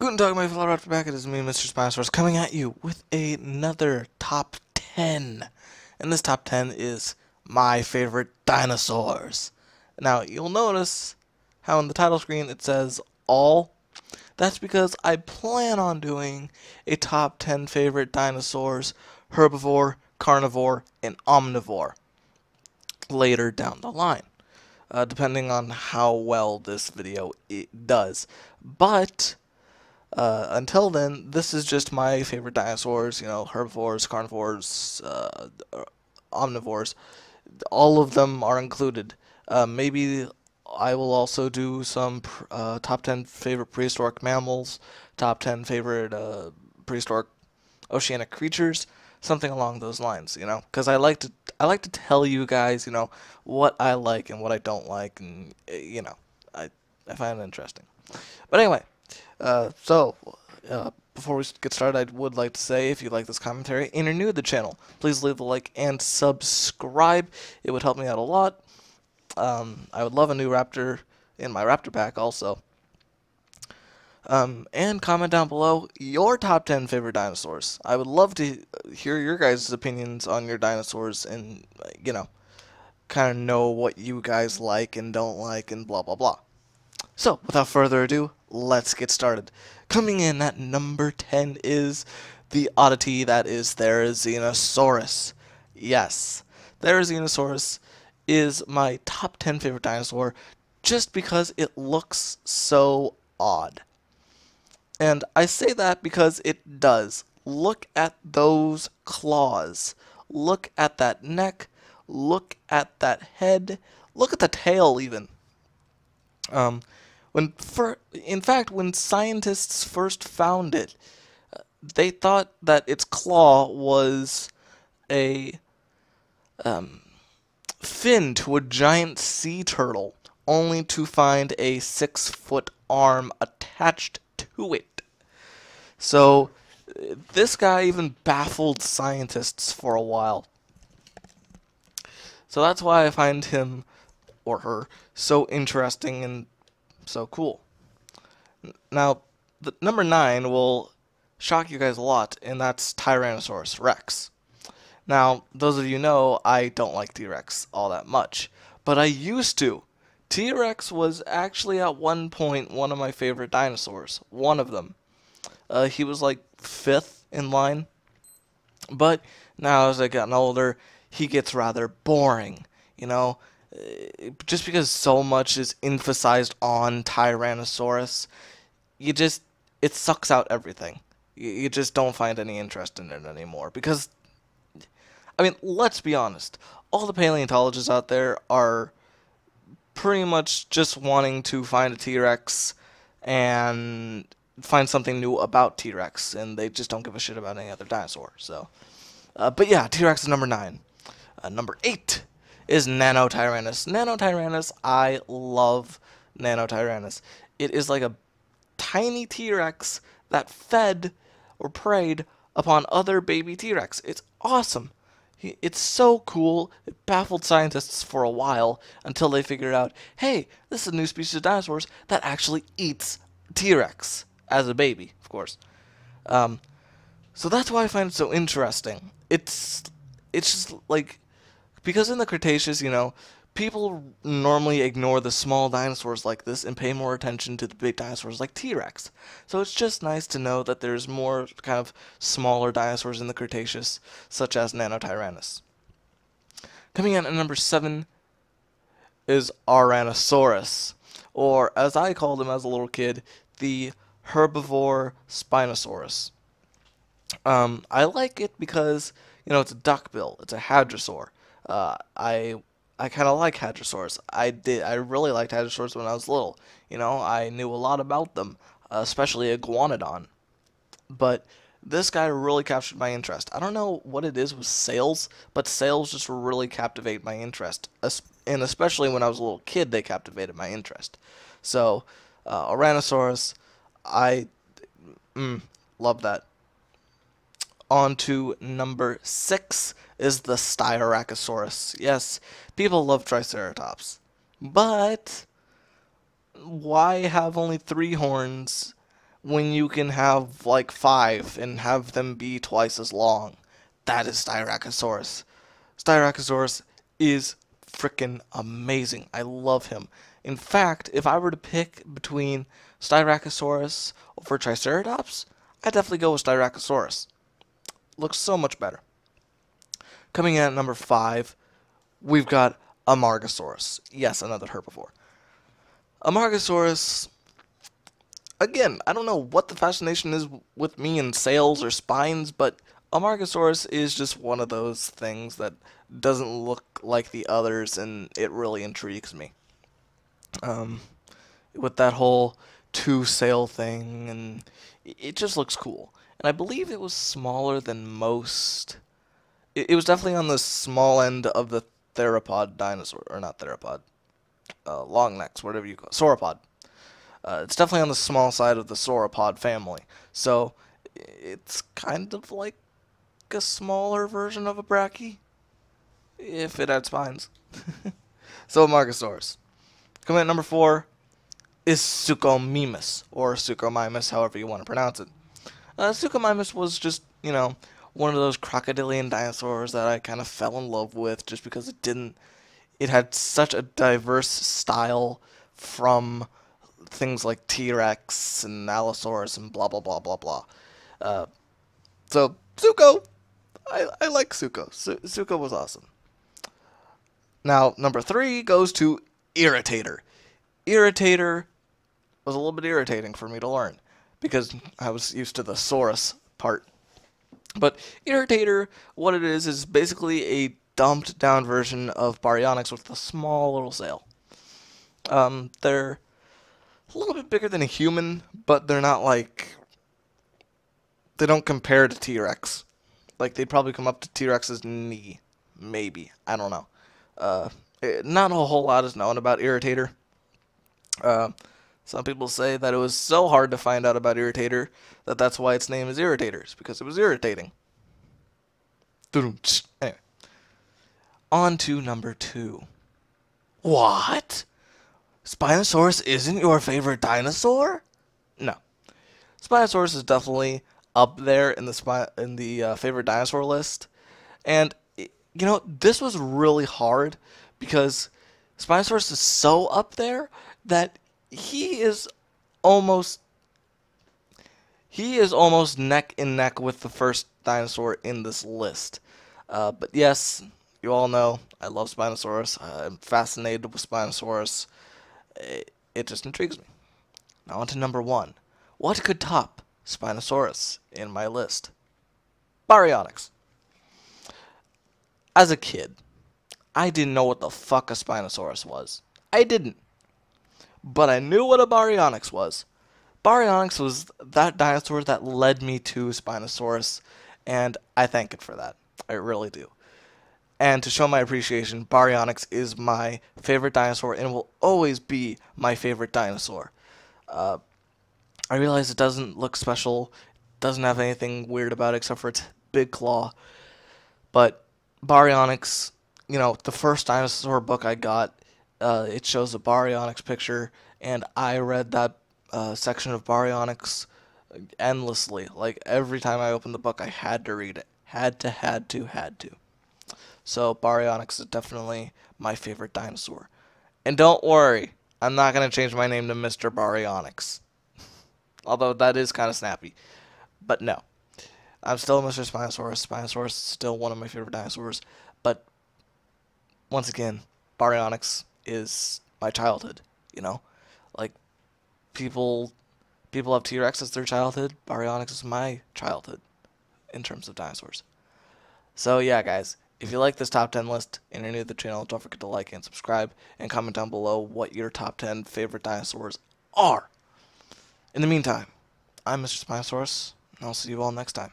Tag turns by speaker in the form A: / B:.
A: Guten Tag, my fellow Raptor back. It is me, Mr.Spinosaurus, coming at you with another top 10. And this top 10 is my favorite dinosaurs. Now, you'll notice how in the title screen it says all. That's because I plan on doing a top 10 favorite dinosaurs, herbivore, carnivore, and omnivore later down the line, depending on how well this video does. But until then, this is just my favorite dinosaurs, herbivores, carnivores, omnivores. All of them are included. Maybe I will also do some top 10 favorite prehistoric mammals, top 10 favorite prehistoric oceanic creatures, something along those lines, because I like to tell you guys, what I like and what I don't like, and I find it interesting. But anyway, before we get started, I would like to say, if you like this commentary and you're new to the channel, please leave a like and subscribe. It would help me out a lot. I would love a new raptor in my raptor pack also. And comment down below your top 10 favorite dinosaurs. I would love to hear your guys' opinions on your dinosaurs and, kind of know what you guys like and don't like and blah blah blah. So, without further ado, let's get started. Coming in at number 10 is the oddity that is Therizinosaurus. Yes, Therizinosaurus is my top 10 favorite dinosaur just because it looks so odd. And I say that because it does. Look at those claws. Look at that neck. Look at that head. Look at the tail even. In fact, when scientists first found it, they thought that its claw was a fin to a giant sea turtle, only to find a 6-foot arm attached to it. So, this guy even baffled scientists for a while. So that's why I find him, or her, so interesting and so cool. Now, number 9 will shock you guys a lot, and that's Tyrannosaurus Rex. Now, those of you know, I don't like T-Rex all that much, but I used to. T-Rex was actually at one point one of my favorite dinosaurs. One of them. He was like 5th in line, but now as I've gotten older, he gets rather boring, just because so much is emphasized on Tyrannosaurus, it sucks out everything. You just don't find any interest in it anymore, because, I mean, let's be honest, all the paleontologists out there are pretty much just wanting to find a T-Rex and find something new about T-Rex, and they just don't give a shit about any other dinosaur, so. But yeah, T-Rex is number 9. Number 8 is Nanotyrannus. Nanotyrannus, I love Nanotyrannus. It is like a tiny T-Rex that fed or preyed upon other baby T-Rex. It's awesome. It's so cool. It baffled scientists for a while until they figured out, hey, this is a new species of dinosaurs that actually eats T-Rex as a baby, of course. So that's why I find it so interesting. It's just like, because in the Cretaceous, people normally ignore the small dinosaurs like this and pay more attention to the big dinosaurs like T-Rex. So it's just nice to know that there's more kind of smaller dinosaurs in the Cretaceous, such as Nanotyrannus. Coming in at number 7 is Ouranosaurus, or as I called him as a little kid, the herbivore Spinosaurus. I like it because, it's a duckbill, it's a hadrosaur. I kind of like hadrosaurs. I really liked hadrosaurs when I was little. I knew a lot about them, especially iguanodon. But this guy really captured my interest. I don't know what it is with sails, but sails just really captivate my interest. And especially when I was a little kid, they captivated my interest. So, Ouranosaurus, I love that. On to number 6 is the Styracosaurus. Yes, people love Triceratops. But why have only 3 horns when you can have like 5 and have them be twice as long. That is Styracosaurus. Styracosaurus is freaking amazing. I love him. In fact, if I were to pick between Styracosaurus over Triceratops, I'd definitely go with Styracosaurus. Looks so much better. Coming in at number 5, we've got Amargasaurus. Yes, another herbivore. Amargasaurus, again, I don't know what the fascination is with me and sails or spines, but Amargasaurus is just one of those things that doesn't look like the others, and it really intrigues me. With that whole two-sail thing, and it just looks cool. And I believe it was smaller than most. It was definitely on the small end of the theropod dinosaur, or not theropod, long necks, whatever you call it, sauropod. It's definitely on the small side of the sauropod family. So it's kind of like a smaller version of a brachie, if it had spines. So Amargasaurus. Coming at number 4 is Suchomimus, or Suchomimus, however you want to pronounce it. Suchomimus was just, one of those crocodilian dinosaurs that I kind of fell in love with just because it had such a diverse style from things like T-Rex and Allosaurus and blah, blah, blah, blah, blah. So, Sucho, I like Sucho. Sucho was awesome. Now, number 3 goes to Irritator. Irritator was a little bit irritating for me to learn because I was used to the Saurus part. But Irritator, what it is basically a dumped down version of Baryonyx with a small little sail. They're a little bit bigger than a human, but they're not like, they don't compare to T-Rex. Like, they'd probably come up to T-Rex's knee, maybe. I don't know. Not a whole lot is known about Irritator. Some people say that it was so hard to find out about Irritator that that's why its name is Irritators, because it was irritating. Anyway, on to number 2. What? Spinosaurus isn't your favorite dinosaur? No. Spinosaurus is definitely up there in the favorite dinosaur list. And, this was really hard because Spinosaurus is so up there that he is almost neck and neck with the first dinosaur in this list. But yes, you all know I love Spinosaurus. I'm fascinated with Spinosaurus. It just intrigues me. Now on to number 1. What could top Spinosaurus in my list? Baryonyx. As a kid, I didn't know what the fuck a Spinosaurus was. I didn't. But I knew what a Baryonyx was. Baryonyx was that dinosaur that led me to Spinosaurus, and I thank it for that. I really do. And to show my appreciation, Baryonyx is my favorite dinosaur and will always be my favorite dinosaur. I realize it doesn't look special, doesn't have anything weird about it except for its big claw, but Baryonyx, the first dinosaur book I got, it shows a Baryonyx picture, and I read that section of Baryonyx endlessly. Like, every time I opened the book, I had to read it. Had to. So, Baryonyx is definitely my favorite dinosaur. And don't worry, I'm not going to change my name to Mr. Baryonyx. Although, that is kind of snappy. But no. I'm still Mr. Spinosaurus. Spinosaurus is still one of my favorite dinosaurs. But, once again, Baryonyx is my childhood, Like, people have T-Rex as their childhood. Baryonyx is my childhood in terms of dinosaurs. So, yeah, guys. If you like this top 10 list and you're new to the channel, don't forget to like and subscribe and comment down below what your top 10 favorite dinosaurs are. In the meantime, I'm Mr. Spinosaurus, and I'll see you all next time.